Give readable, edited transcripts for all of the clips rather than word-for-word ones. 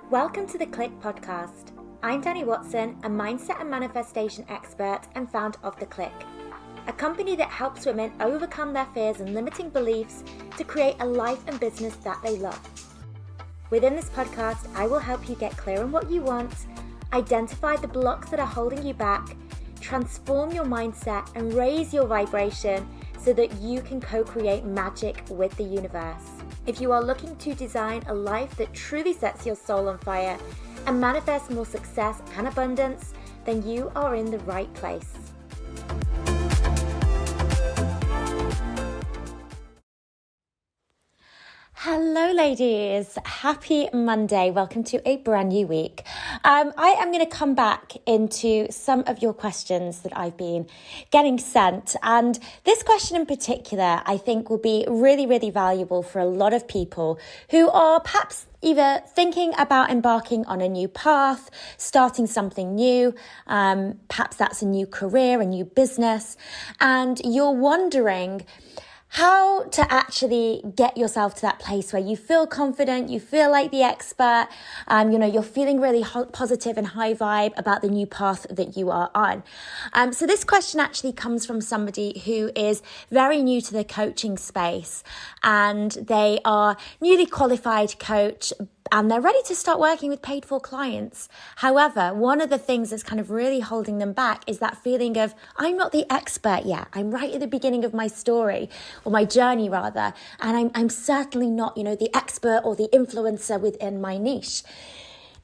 Welcome to the Clique podcast. I'm Dani Watson, a mindset and manifestation expert and founder of the Clique, a company that helps women overcome their fears and limiting beliefs to create a life and business that they love. Within this podcast, I will help you get clear on what you want, identify the blocks that are holding you back, transform your mindset and raise your vibration so that you can co-create magic with the universe. If you are looking to design a life that truly sets your soul on fire and manifest more success and abundance, then you are in the right place. Hello ladies, happy Monday. Welcome to a brand new week. I am going to come back into some of your questions that I've been getting sent, and this question in particular I think will be really valuable for a lot of people who are perhaps either thinking about embarking on a new path, starting something new, perhaps that's a new career, a new business, and you're wondering how to actually get yourself to that place where you feel confident, you feel like the expert, you're feeling really positive and high vibe about the new path that you are on. So this question actually comes from somebody who is very new to the coaching space, and they are newly qualified coach, and they're ready to start working with paid for clients. However, one of the things that's kind of really holding them back is that feeling of, I'm not the expert yet. I'm right at the beginning of my story, or my journey rather, and I'm certainly not, the expert or the influencer within my niche.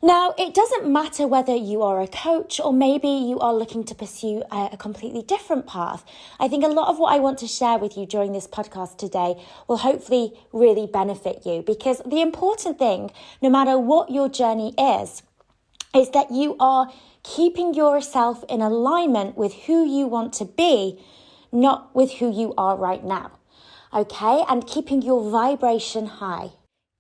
Now, it doesn't matter whether you are a coach or maybe you are looking to pursue a completely different path. I think a lot of what I want to share with you during this podcast today will hopefully really benefit you, because the important thing, no matter what your journey is that you are keeping yourself in alignment with who you want to be, not with who you are right now. Okay? And keeping your vibration high,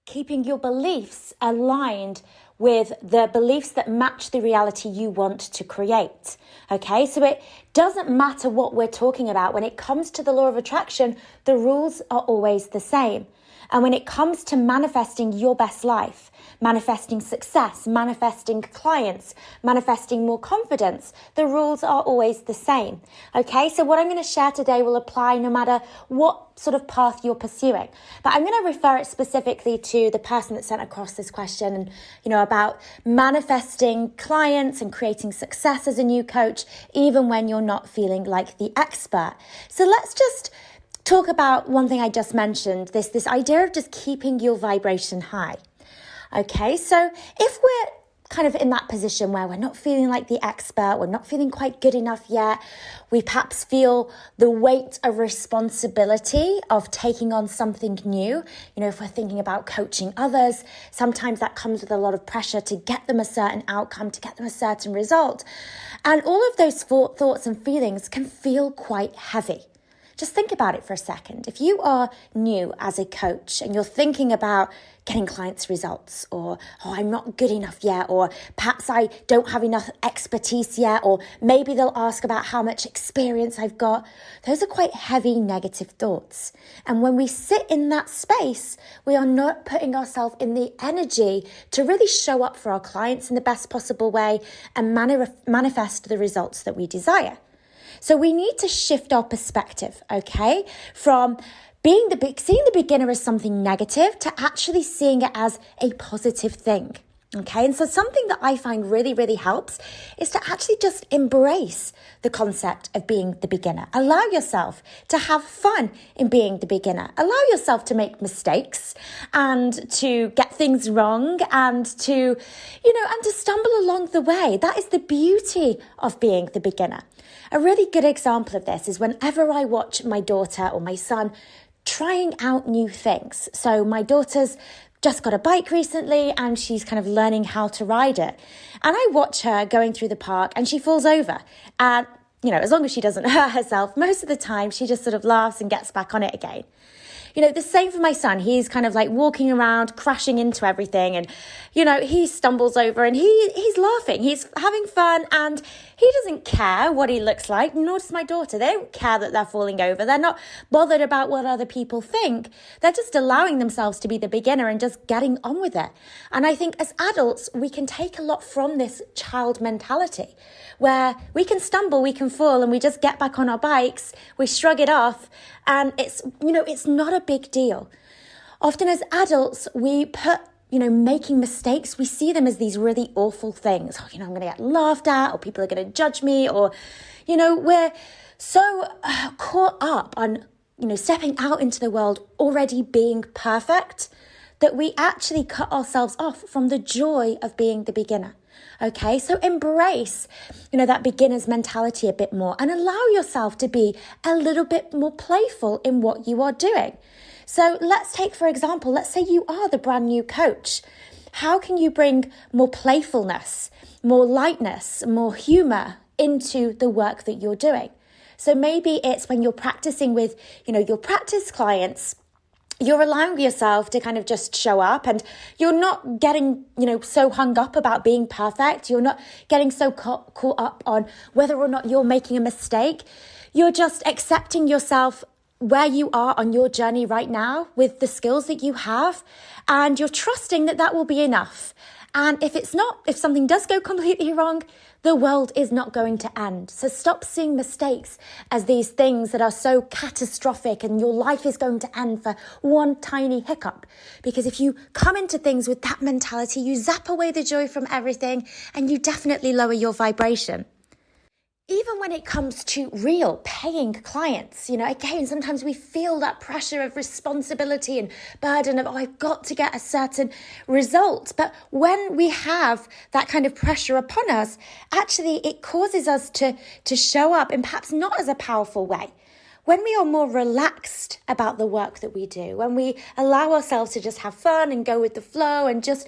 keeping your beliefs aligned with the beliefs that match the reality you want to create. Okay, so it doesn't matter what we're talking about. When it comes to the law of attraction, the rules are always the same. And when it comes to manifesting your best life, manifesting success, manifesting clients, manifesting more confidence, the rules are always the same. Okay, so what I'm going to share today will apply no matter what sort of path you're pursuing. But I'm going to refer it specifically to the person that sent across this question, and about manifesting clients and creating success as a new coach, even when you're not feeling like the expert. So let's just talk about one thing I just mentioned, this idea of just keeping your vibration high. Okay, so if we're kind of in that position where we're not feeling like the expert, we're not feeling quite good enough yet, we perhaps feel the weight of responsibility of taking on something new. If we're thinking about coaching others, sometimes that comes with a lot of pressure to get them a certain outcome, to get them a certain result. And all of those thoughts and feelings can feel quite heavy. Just think about it for a second. If you are new as a coach and you're thinking about getting clients results, or, I'm not good enough yet, or perhaps I don't have enough expertise yet, or maybe they'll ask about how much experience I've got. Those are quite heavy negative thoughts. And when we sit in that space, we are not putting ourselves in the energy to really show up for our clients in the best possible way and manifest the results that we desire. So we need to shift our perspective, okay, from seeing the beginner as something negative to actually seeing it as a positive thing, okay? And so something that I find really helps is to actually just embrace the concept of being the beginner. Allow yourself to have fun in being the beginner. Allow yourself to make mistakes and to get things wrong and to stumble along the way. That is the beauty of being the beginner. A really good example of this is whenever I watch my daughter or my son trying out new things. So my daughter's just got a bike recently and she's kind of learning how to ride it. And I watch her going through the park and she falls over. And, as long as she doesn't hurt herself, most of the time she just sort of laughs and gets back on it again. the same for my son. He's kind of like walking around, crashing into everything. And, he stumbles over and he's laughing. He's having fun and he doesn't care what he looks like, nor does my daughter. They don't care that they're falling over. They're not bothered about what other people think. They're just allowing themselves to be the beginner and just getting on with it. And I think as adults, we can take a lot from this child mentality where we can stumble, we can fall, and we just get back on our bikes, we shrug it off, and it's not a big deal. Often as adults, we put making mistakes, we see them as these really awful things. I'm going to get laughed at, or people are going to judge me, or, we're so caught up on, stepping out into the world already being perfect that we actually cut ourselves off from the joy of being the beginner. Okay, so embrace, that beginner's mentality a bit more and allow yourself to be a little bit more playful in what you are doing. So let's take, for example, let's say you are the brand new coach. How can you bring more playfulness, more lightness, more humor into the work that you're doing? So maybe it's when you're practicing with, your practice clients, you're allowing yourself to kind of just show up and you're not getting, so hung up about being perfect. You're not getting so caught up on whether or not you're making a mistake. You're just accepting yourself where you are on your journey right now with the skills that you have, and you're trusting that will be enough. And if something does go completely wrong, the world is not going to end. So stop seeing mistakes as these things that are so catastrophic and your life is going to end for one tiny hiccup. Because if you come into things with that mentality, you zap away the joy from everything and you definitely lower your vibration. Even when it comes to real paying clients, again, sometimes we feel that pressure of responsibility and burden of, I've got to get a certain result. But when we have that kind of pressure upon us, actually it causes us to show up in perhaps not as a powerful way. When we are more relaxed about the work that we do, when we allow ourselves to just have fun and go with the flow and just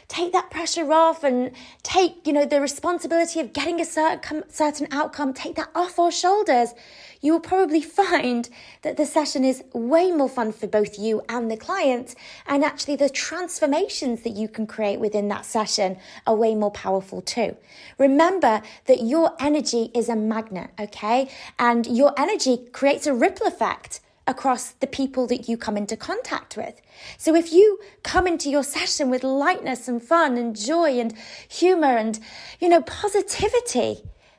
take that pressure off and take, the responsibility of getting a certain outcome, take that off our shoulders, you will probably find that the session is way more fun for both you and the client. And actually the transformations that you can create within that session are way more powerful too. Remember that your energy is a magnet, okay? And your energy creates a ripple effect across the people that you come into contact with. So if you come into your session with lightness and fun and joy and humor and, positivity,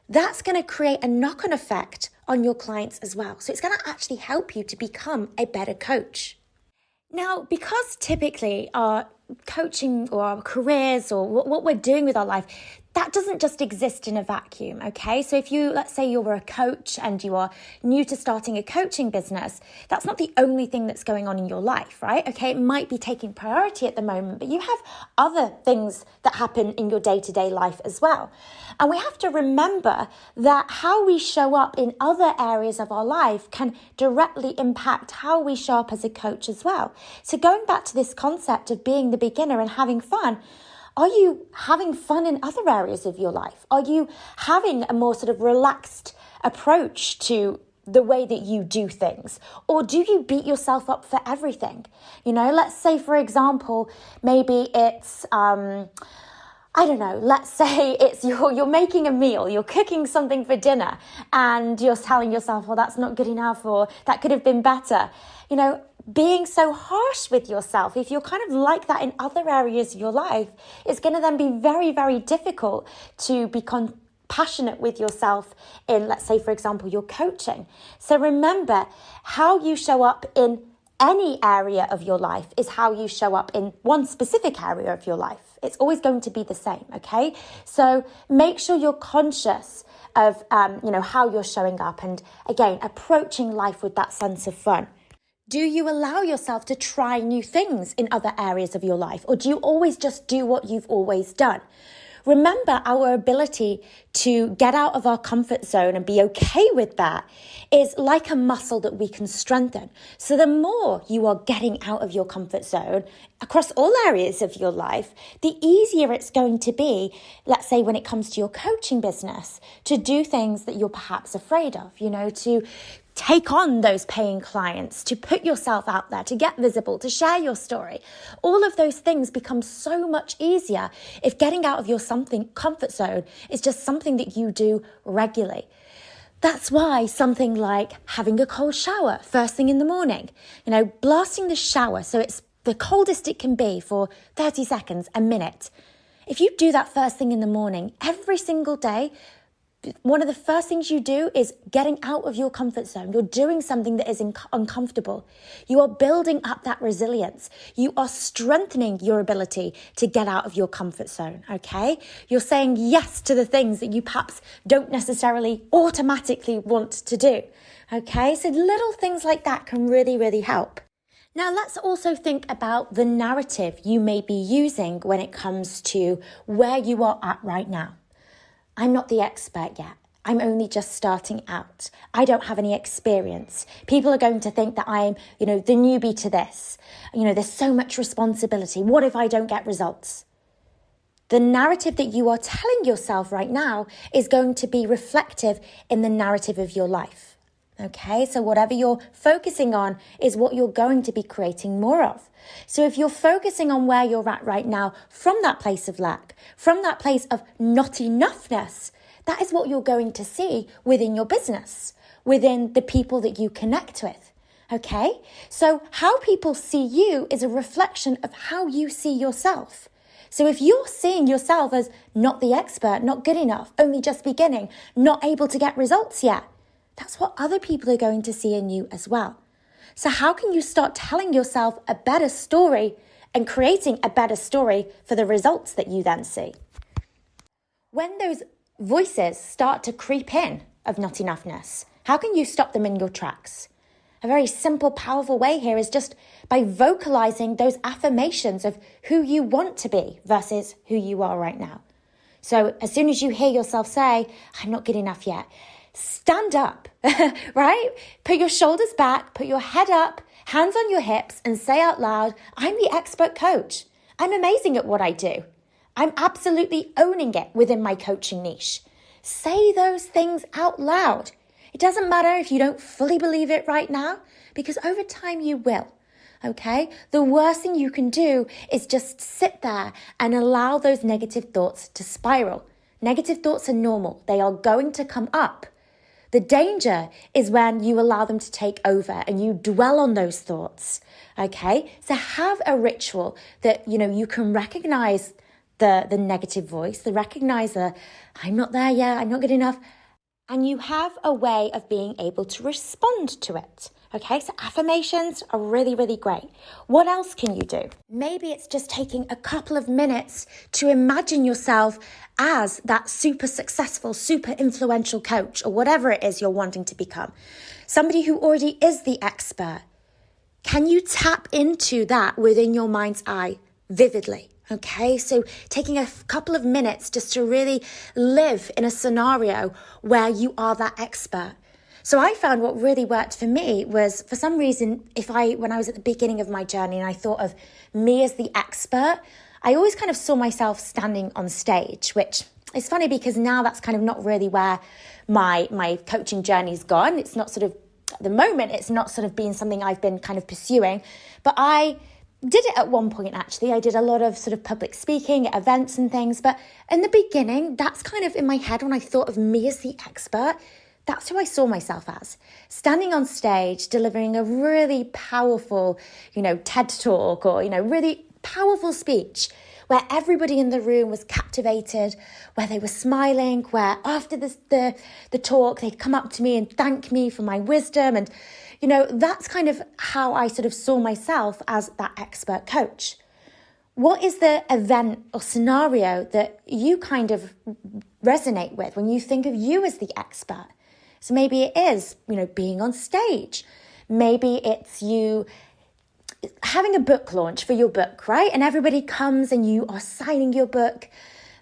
that's going to create a knock-on effect on your clients as well. So it's going to actually help you to become a better coach. Now, because typically our coaching or our careers or what we're doing with our life, that doesn't just exist in a vacuum, okay? So if let's say you're a coach and you are new to starting a coaching business, that's not the only thing that's going on in your life, right? Okay, it might be taking priority at the moment, but you have other things that happen in your day-to-day life as well. And we have to remember that how we show up in other areas of our life can directly impact how we show up as a coach as well. So going back to this concept of being the beginner and having fun, are you having fun in other areas of your life? Are you having a more sort of relaxed approach to the way that you do things? Or do you beat yourself up for everything? Let's say, for example, maybe it's, let's say it's you're making a meal, you're cooking something for dinner and you're telling yourself, well, that's not good enough or that could have been better. Being so harsh with yourself, if you're kind of like that in other areas of your life, it's going to then be very, very difficult to be compassionate with yourself in, let's say, for example, your coaching. So remember, how you show up in any area of your life is how you show up in one specific area of your life. It's always going to be the same, okay? So make sure you're conscious of, how you're showing up and, again, approaching life with that sense of fun. Do you allow yourself to try new things in other areas of your life? Or do you always just do what you've always done? Remember, our ability to get out of our comfort zone and be okay with that is like a muscle that we can strengthen. So the more you are getting out of your comfort zone across all areas of your life, the easier it's going to be, let's say when it comes to your coaching business, to do things that you're perhaps afraid of, to take on those paying clients, to put yourself out there, to get visible, to share your story. All of those things become so much easier if getting out of your comfort zone is just something that you do regularly. That's why something like having a cold shower first thing in the morning, blasting the shower so it's the coldest it can be for 30 seconds, a minute. If you do that first thing in the morning, every single day, one of the first things you do is getting out of your comfort zone. You're doing something that is uncomfortable. You are building up that resilience. You are strengthening your ability to get out of your comfort zone, okay? You're saying yes to the things that you perhaps don't necessarily automatically want to do, okay? So little things like that can really, really help. Now, let's also think about the narrative you may be using when it comes to where you are at right now. I'm not the expert yet. I'm only just starting out. I don't have any experience. People are going to think that I'm, the newbie to this. There's so much responsibility. What if I don't get results? The narrative that you are telling yourself right now is going to be reflective in the narrative of your life. Okay, so whatever you're focusing on is what you're going to be creating more of. So if you're focusing on where you're at right now from that place of lack, from that place of not enoughness, that is what you're going to see within your business, within the people that you connect with. Okay, so how people see you is a reflection of how you see yourself. So if you're seeing yourself as not the expert, not good enough, only just beginning, not able to get results yet, that's what other people are going to see in you as well. So how can you start telling yourself a better story and creating a better story for the results that you then see? When those voices start to creep in of not enoughness, how can you stop them in your tracks? A very simple, powerful way here is just by vocalizing those affirmations of who you want to be versus who you are right now. So as soon as you hear yourself say, I'm not good enough yet, stand up, right? Put your shoulders back, put your head up, hands on your hips, and say out loud, I'm the expert coach. I'm amazing at what I do. I'm absolutely owning it within my coaching niche. Say those things out loud. It doesn't matter if you don't fully believe it right now, because over time you will. Okay? The worst thing you can do is just sit there and allow those negative thoughts to spiral. Negative thoughts are normal. They are going to come up. The danger is when you allow them to take over and you dwell on those thoughts, okay? So have a ritual that, you can recognize the negative voice, recognize I'm not there yet, I'm not good enough, and you have a way of being able to respond to it. Okay, so affirmations are really, really great. What else can you do? Maybe it's just taking a couple of minutes to imagine yourself as that super successful, super influential coach or whatever it is you're wanting to become. Somebody who already is the expert. Can you tap into that within your mind's eye vividly? Okay, so taking a couple of minutes just to really live in a scenario where you are that expert. So I found what really worked for me was, for some reason, when I was at the beginning of my journey and I thought of me as the expert, I always kind of saw myself standing on stage, which is funny because now that's kind of not really where my coaching journey's gone. It's not at the moment, it's not been something I've been kind of pursuing, but I did it at one point, actually. I did a lot of public speaking at events and things, but in the beginning, that's kind of in my head when I thought of me as the expert. That's who I saw myself as, standing on stage, delivering a really powerful, TED talk or, really powerful speech where everybody in the room was captivated, where they were smiling, where after the talk, they'd come up to me and thank me for my wisdom. And, that's kind of how I saw myself as that expert coach. What is the event or scenario that you kind of resonate with when you think of you as the expert? So maybe it is, being on stage. Maybe it's you having a book launch for your book, right? And everybody comes and you are signing your book.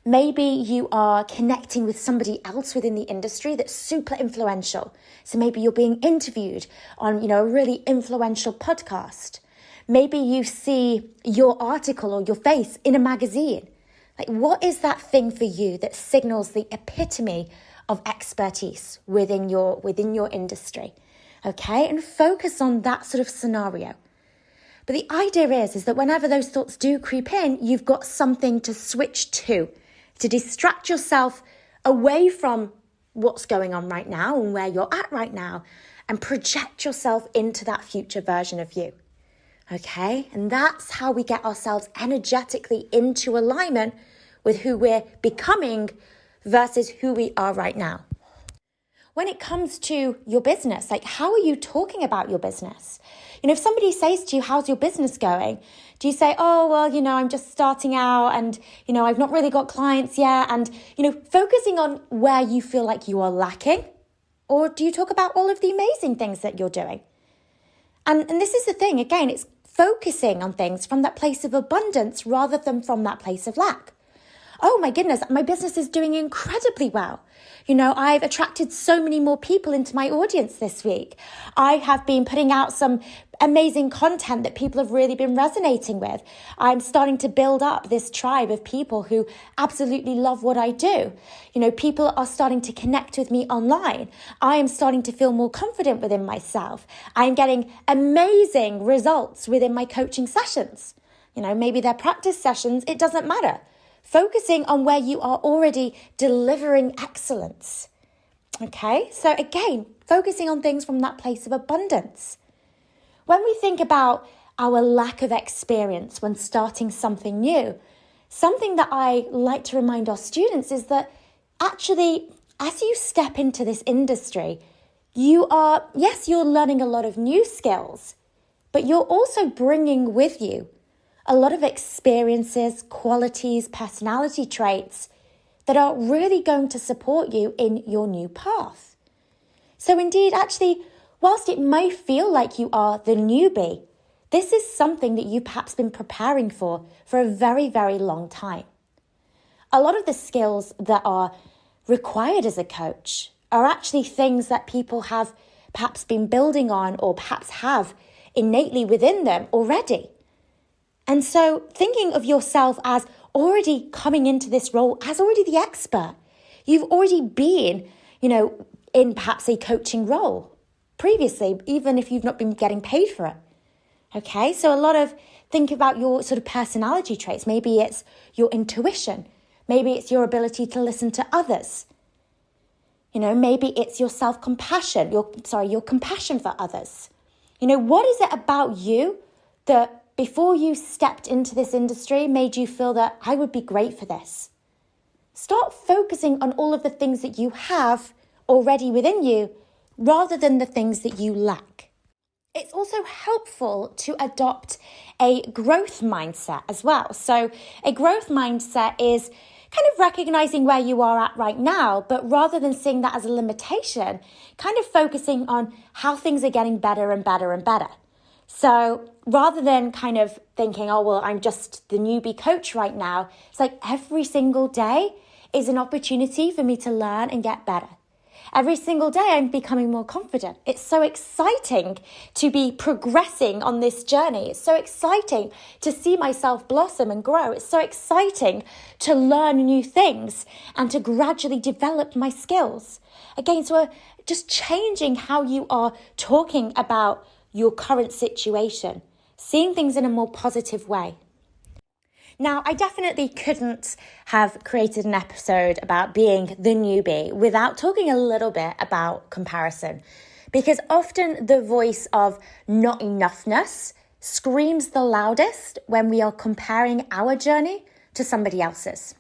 Maybe you are connecting with somebody else within the industry that's super influential. So maybe you're being interviewed on, a really influential podcast. Maybe you see your article or your face in a magazine. Like, what is that thing for you that signals the epitome of expertise within your industry? okay? And focus on that sort of scenario. But the idea is that whenever those thoughts do creep in, you've got something to switch to distract yourself away from what's going on right now and where you're at right now, and project yourself into that future version of you. Okay? And that's how we get ourselves energetically into alignment with who we're becoming versus who we are right now. When it comes to your business, like, how are you talking about your business? If somebody says to you, how's your business going? Do you say, oh, well, I'm just starting out and, I've not really got clients yet, and, focusing on where you feel like you are lacking? Or do you talk about all of the amazing things that you're doing? And this is the thing, again, it's focusing on things from that place of abundance rather than from that place of lack. Oh my goodness, my business is doing incredibly well. I've attracted so many more people into my audience this week. I have been putting out some amazing content that people have really been resonating with. I'm starting to build up this tribe of people who absolutely love what I do. People are starting to connect with me online. I am starting to feel more confident within myself. I'm getting amazing results within my coaching sessions. Maybe they're practice sessions, it doesn't matter. Focusing on where you are already delivering excellence. Okay, so again, focusing on things from that place of abundance. When we think about our lack of experience when starting something new, something that I like to remind our students is that actually, as you step into this industry, you're learning a lot of new skills, but you're also bringing with you a lot of experiences, qualities, personality traits that are really going to support you in your new path. So indeed, actually, whilst it may feel like you are the newbie, this is something that you've perhaps been preparing for a very, very long time. A lot of the skills that are required as a coach are actually things that people have perhaps been building on or perhaps have innately within them already. And so thinking of yourself as already coming into this role as already the expert, you've already been, in perhaps a coaching role previously, even if you've not been getting paid for it. Okay, so think about your sort of personality traits. Maybe it's your intuition. Maybe it's your ability to listen to others. Maybe it's your self-compassion, your compassion for others. What is it about you that before you stepped into this industry made you feel that I would be great for this? Start focusing on all of the things that you have already within you rather than the things that you lack. It's also helpful to adopt a growth mindset as well. So a growth mindset is kind of recognizing where you are at right now, but rather than seeing that as a limitation, kind of focusing on how things are getting better and better and better. So rather than kind of thinking, oh, well, I'm just the newbie coach right now, it's like every single day is an opportunity for me to learn and get better. Every single day I'm becoming more confident. It's so exciting to be progressing on this journey. It's so exciting to see myself blossom and grow. It's so exciting to learn new things and to gradually develop my skills. Again, so just changing how you are talking about your current situation, seeing things in a more positive way. Now, I definitely couldn't have created an episode about being the newbie without talking a little bit about comparison, because often the voice of not enoughness screams the loudest when we are comparing our journey to somebody else's.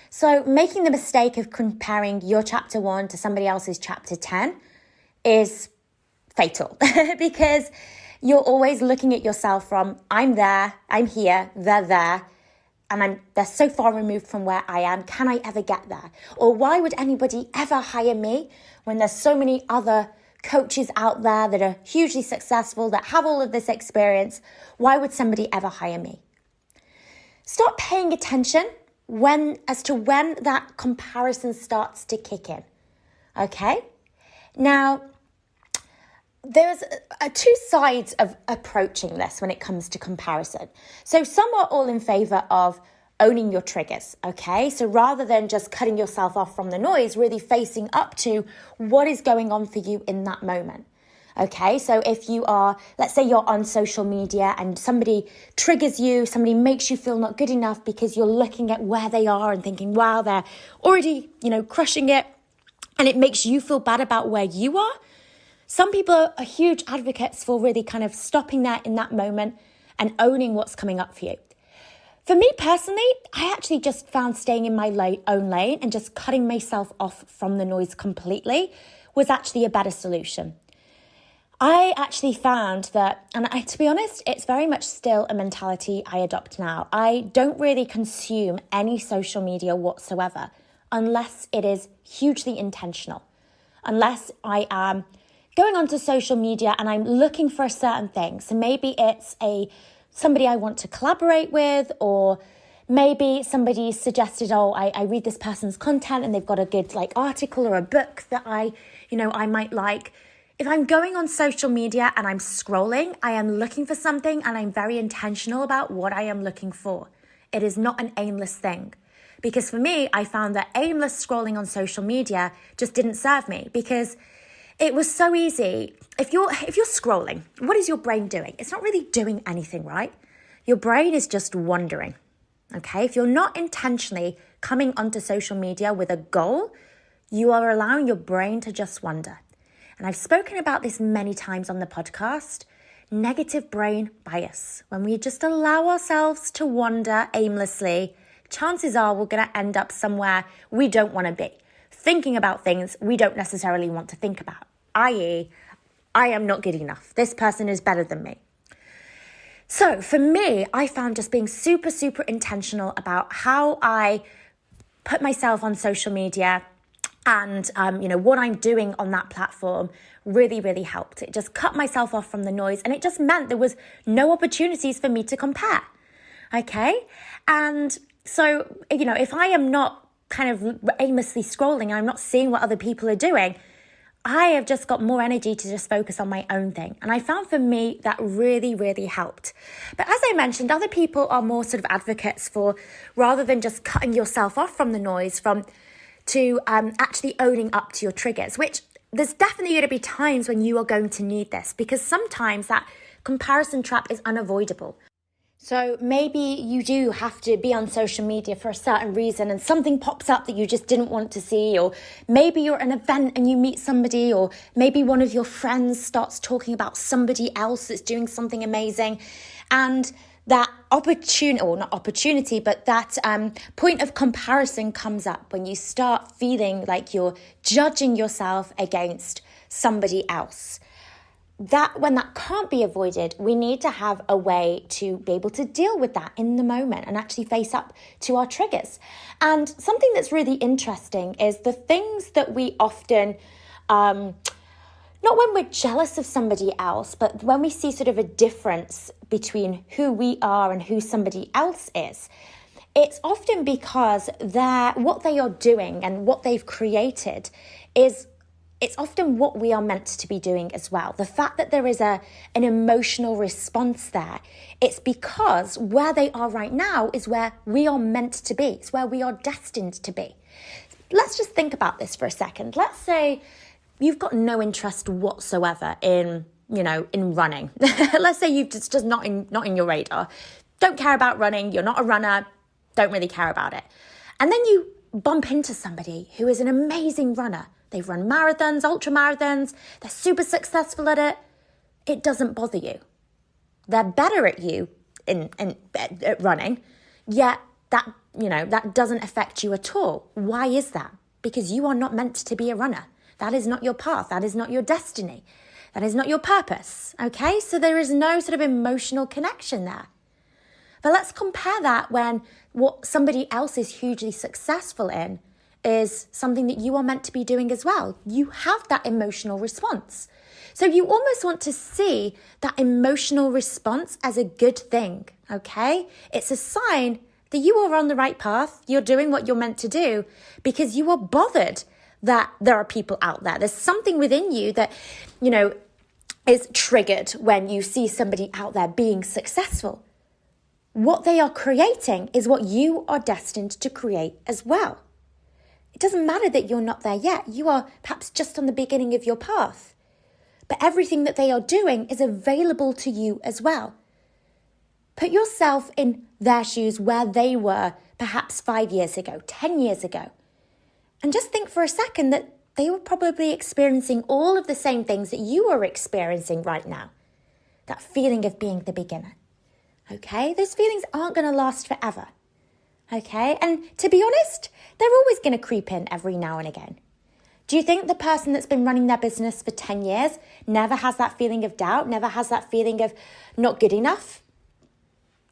So making the mistake of comparing your chapter 1 to somebody else's chapter 10 is fatal because you're always looking at yourself from I'm there, I'm here, they're there, and they're so far removed from where I am. Can I ever get there? Or why would anybody ever hire me when there's so many other coaches out there that are hugely successful, that have all of this experience? Why would somebody ever hire me? Start paying attention as to when that comparison starts to kick in. Okay? Now, there's two sides of approaching this when it comes to comparison. So some are all in favor of owning your triggers, okay? So rather than just cutting yourself off from the noise, really facing up to what is going on for you in that moment. Okay, so if you are, let's say you're on social media and somebody triggers you, somebody makes you feel not good enough because you're looking at where they are and thinking, wow, they're already, crushing it, and it makes you feel bad about where you are. Some people are huge advocates for really kind of stopping there in that moment and owning what's coming up for you. For me personally, I actually just found staying in my own lane and just cutting myself off from the noise completely was actually a better solution. I actually found that, and to be honest, it's very much still a mentality I adopt now. I don't really consume any social media whatsoever unless it is hugely intentional. Unless I am going onto social media and I'm looking for a certain thing. So maybe it's somebody I want to collaborate with, or maybe somebody suggested, I read this person's content and they've got a good article or a book that I might like. If I'm going on social media and I'm scrolling, I am looking for something and I'm very intentional about what I am looking for. It is not an aimless thing. Because for me, I found that aimless scrolling on social media just didn't serve me, because it was so easy. If you're scrolling, what is your brain doing? It's not really doing anything, right? Your brain is just wandering, okay? If you're not intentionally coming onto social media with a goal, you are allowing your brain to just wander. And I've spoken about this many times on the podcast, negative brain bias. When we just allow ourselves to wander aimlessly, chances are we're going to end up somewhere we don't want to be, thinking about things we don't necessarily want to think about, i.e., I am not good enough. This person is better than me. So for me, I found just being super, super intentional about how I put myself on social media and, what I'm doing on that platform really, really helped. It just cut myself off from the noise, and it just meant there was no opportunities for me to compare. Okay. And so, if I am not kind of aimlessly scrolling and I'm not seeing what other people are doing, I have just got more energy to just focus on my own thing. And I found for me that really, really helped. But as I mentioned, other people are more sort of advocates for, rather than just cutting yourself off from the noise, to actually owning up to your triggers, which there's definitely going to be times when you are going to need this, because sometimes that comparison trap is unavoidable. So maybe you do have to be on social media for a certain reason and something pops up that you just didn't want to see, or maybe you're at an event and you meet somebody, or maybe one of your friends starts talking about somebody else that's doing something amazing, and that opportunity, or not opportunity, but that point of comparison comes up when you start feeling like you're judging yourself against somebody else. When that can't be avoided, we need to have a way to be able to deal with that in the moment and actually face up to our triggers. And something that's really interesting is the things that we often, not when we're jealous of somebody else, but when we see sort of a difference between who we are and who somebody else is, it's often because what they are doing and what they've created it's often what we are meant to be doing as well. The fact that there is an emotional response there, it's because where they are right now is where we are meant to be. It's where we are destined to be. Let's just think about this for a second. Let's say you've got no interest whatsoever in running. Let's say it's just not in your radar. Don't care about running. You're not a runner. Don't really care about it. And then you bump into somebody who is an amazing runner. They've run marathons, ultra marathons. They're super successful at it. It doesn't bother you. They're better at you at running, yet that doesn't affect you at all. Why is that? Because you are not meant to be a runner. That is not your path. That is not your destiny. That is not your purpose. Okay? So there is no sort of emotional connection there. But let's compare that when what somebody else is hugely successful in is something that you are meant to be doing as well. You have that emotional response. So you almost want to see that emotional response as a good thing, okay? It's a sign that you are on the right path. You're doing what you're meant to do because you are bothered that there are people out there. There's something within you that, is triggered when you see somebody out there being successful. What they are creating is what you are destined to create as well. It doesn't matter that you're not there yet. You are perhaps just on the beginning of your path. but everything that they are doing is available to you as well. Put yourself in their shoes where they were perhaps 5 years ago, 10 years ago. And just think for a second that they were probably experiencing all of the same things that you are experiencing right now. That feeling of being the beginner. Okay? Those feelings aren't going to last forever. Okay? And to be honest, they're always going to creep in every now and again. Do you think the person that's been running their business for 10 years never has that feeling of doubt, never has that feeling of not good enough?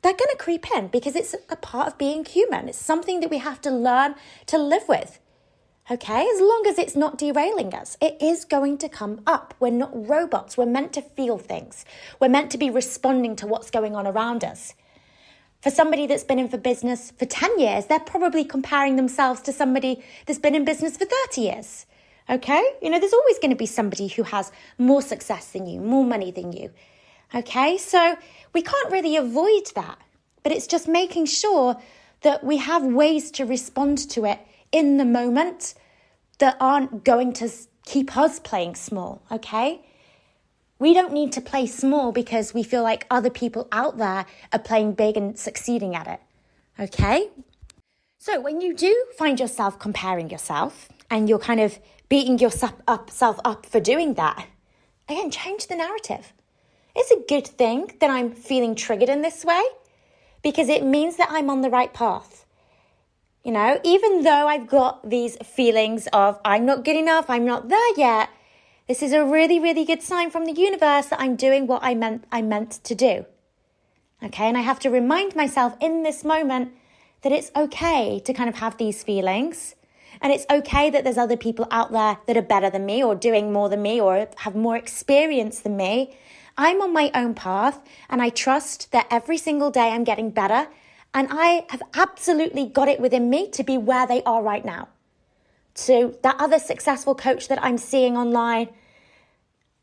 They're going to creep in because it's a part of being human. It's something that we have to learn to live with. Okay, as long as it's not derailing us, it is going to come up. We're not robots. We're meant to feel things. We're meant to be responding to what's going on around us. For somebody that's been in for business for 10 years, they're probably comparing themselves to somebody that's been in business for 30 years. Okay, there's always going to be somebody who has more success than you, more money than you. Okay, so we can't really avoid that, but it's just making sure that we have ways to respond to it in the moment that aren't going to keep us playing small, okay? We don't need to play small because we feel like other people out there are playing big and succeeding at it, okay? So when you do find yourself comparing yourself and you're kind of beating yourself up for doing that, again, change the narrative. It's a good thing that I'm feeling triggered in this way because it means that I'm on the right path. Even though I've got these feelings of I'm not good enough, I'm not there yet, this is a really, really good sign from the universe that I'm doing what I meant to do. Okay, and I have to remind myself in this moment that it's okay to kind of have these feelings. And it's okay that there's other people out there that are better than me or doing more than me or have more experience than me. I'm on my own path and I trust that every single day I'm getting better. And I have absolutely got it within me to be where they are right now. So that other successful coach that I'm seeing online,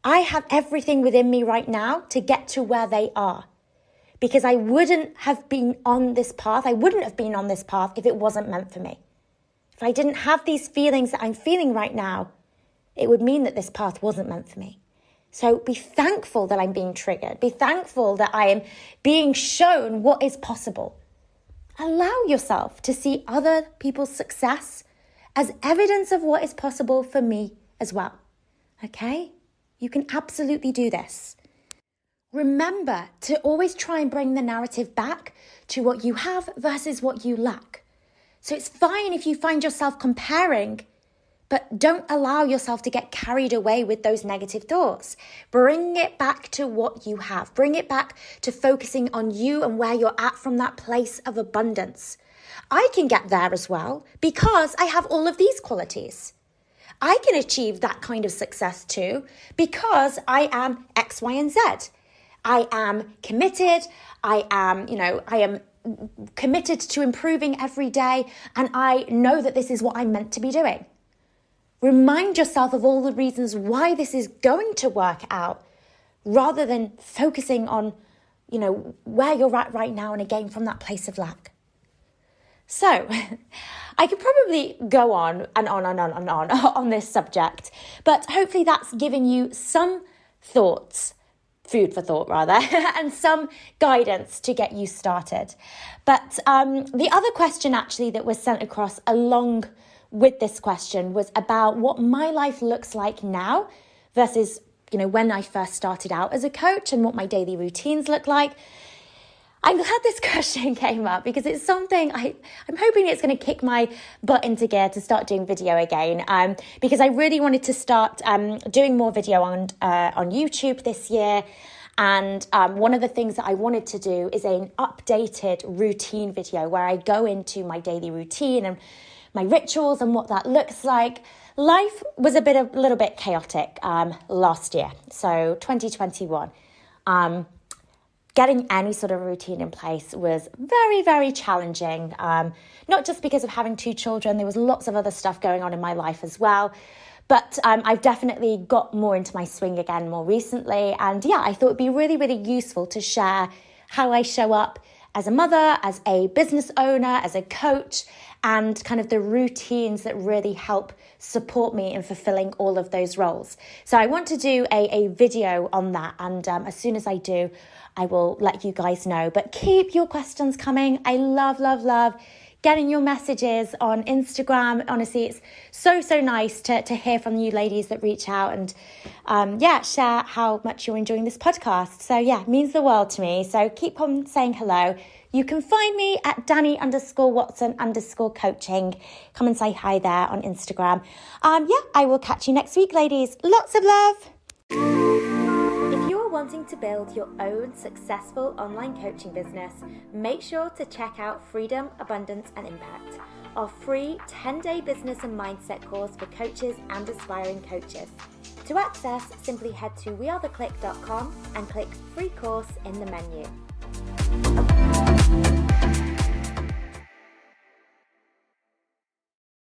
I have everything within me right now to get to where they are. Because I wouldn't have been on this path. I wouldn't have been on this path if it wasn't meant for me. If I didn't have these feelings that I'm feeling right now, it would mean that this path wasn't meant for me. So be thankful that I'm being triggered. Be thankful that I am being shown what is possible. Allow yourself to see other people's success as evidence of what is possible for me as well. Okay? You can absolutely do this. Remember to always try and bring the narrative back to what you have versus what you lack. So it's fine if you find yourself comparing, but don't allow yourself to get carried away with those negative thoughts. Bring it back to what you have. Bring it back to focusing on you and where you're at from that place of abundance. I can get there as well because I have all of these qualities. I can achieve that kind of success too because I am X, Y, and Z. I am committed. I am committed to improving every day. And I know that this is what I'm meant to be doing. Remind yourself of all the reasons why this is going to work out rather than focusing on, where you're at right now and again from that place of lack. So I could probably go on and on and on and on this subject, but hopefully that's given you some thoughts, food for thought rather, and some guidance to get you started. But the other question actually that was sent across along with this question was about what my life looks like now versus, when I first started out as a coach and what my daily routines look like. I'm glad this question came up because it's something I'm hoping it's going to kick my butt into gear to start doing video again. Because I really wanted to start doing more video on YouTube this year. And one of the things that I wanted to do is an updated routine video where I go into my daily routine and my rituals and what that looks like. Life was a little bit chaotic last year, so 2021. Getting any sort of routine in place was very, very challenging. Not just because of having 2 children, there was lots of other stuff going on in my life as well. But I've definitely got more into my swing again more recently. And yeah, I thought it'd be really, really useful to share how I show up as a mother, as a business owner, as a coach, and kind of the routines that really help support me in fulfilling all of those roles. So I want to do a video on that, and as soon as I do, I will let you guys know. But keep your questions coming. I love getting your messages on Instagram. Honestly, it's so nice to hear from you ladies that reach out and share how much you're enjoying this podcast. So it means the world to me. So keep on saying hello. You can find me at Dani_Watson_coaching. Come and say hi there on Instagram. I will catch you next week, ladies. Lots of love. If you're wanting to build your own successful online coaching business, make sure to check out Freedom, Abundance and Impact, our free 10-day business and mindset course for coaches and aspiring coaches. To access, simply head to wearetheclique.com and click free course in the menu.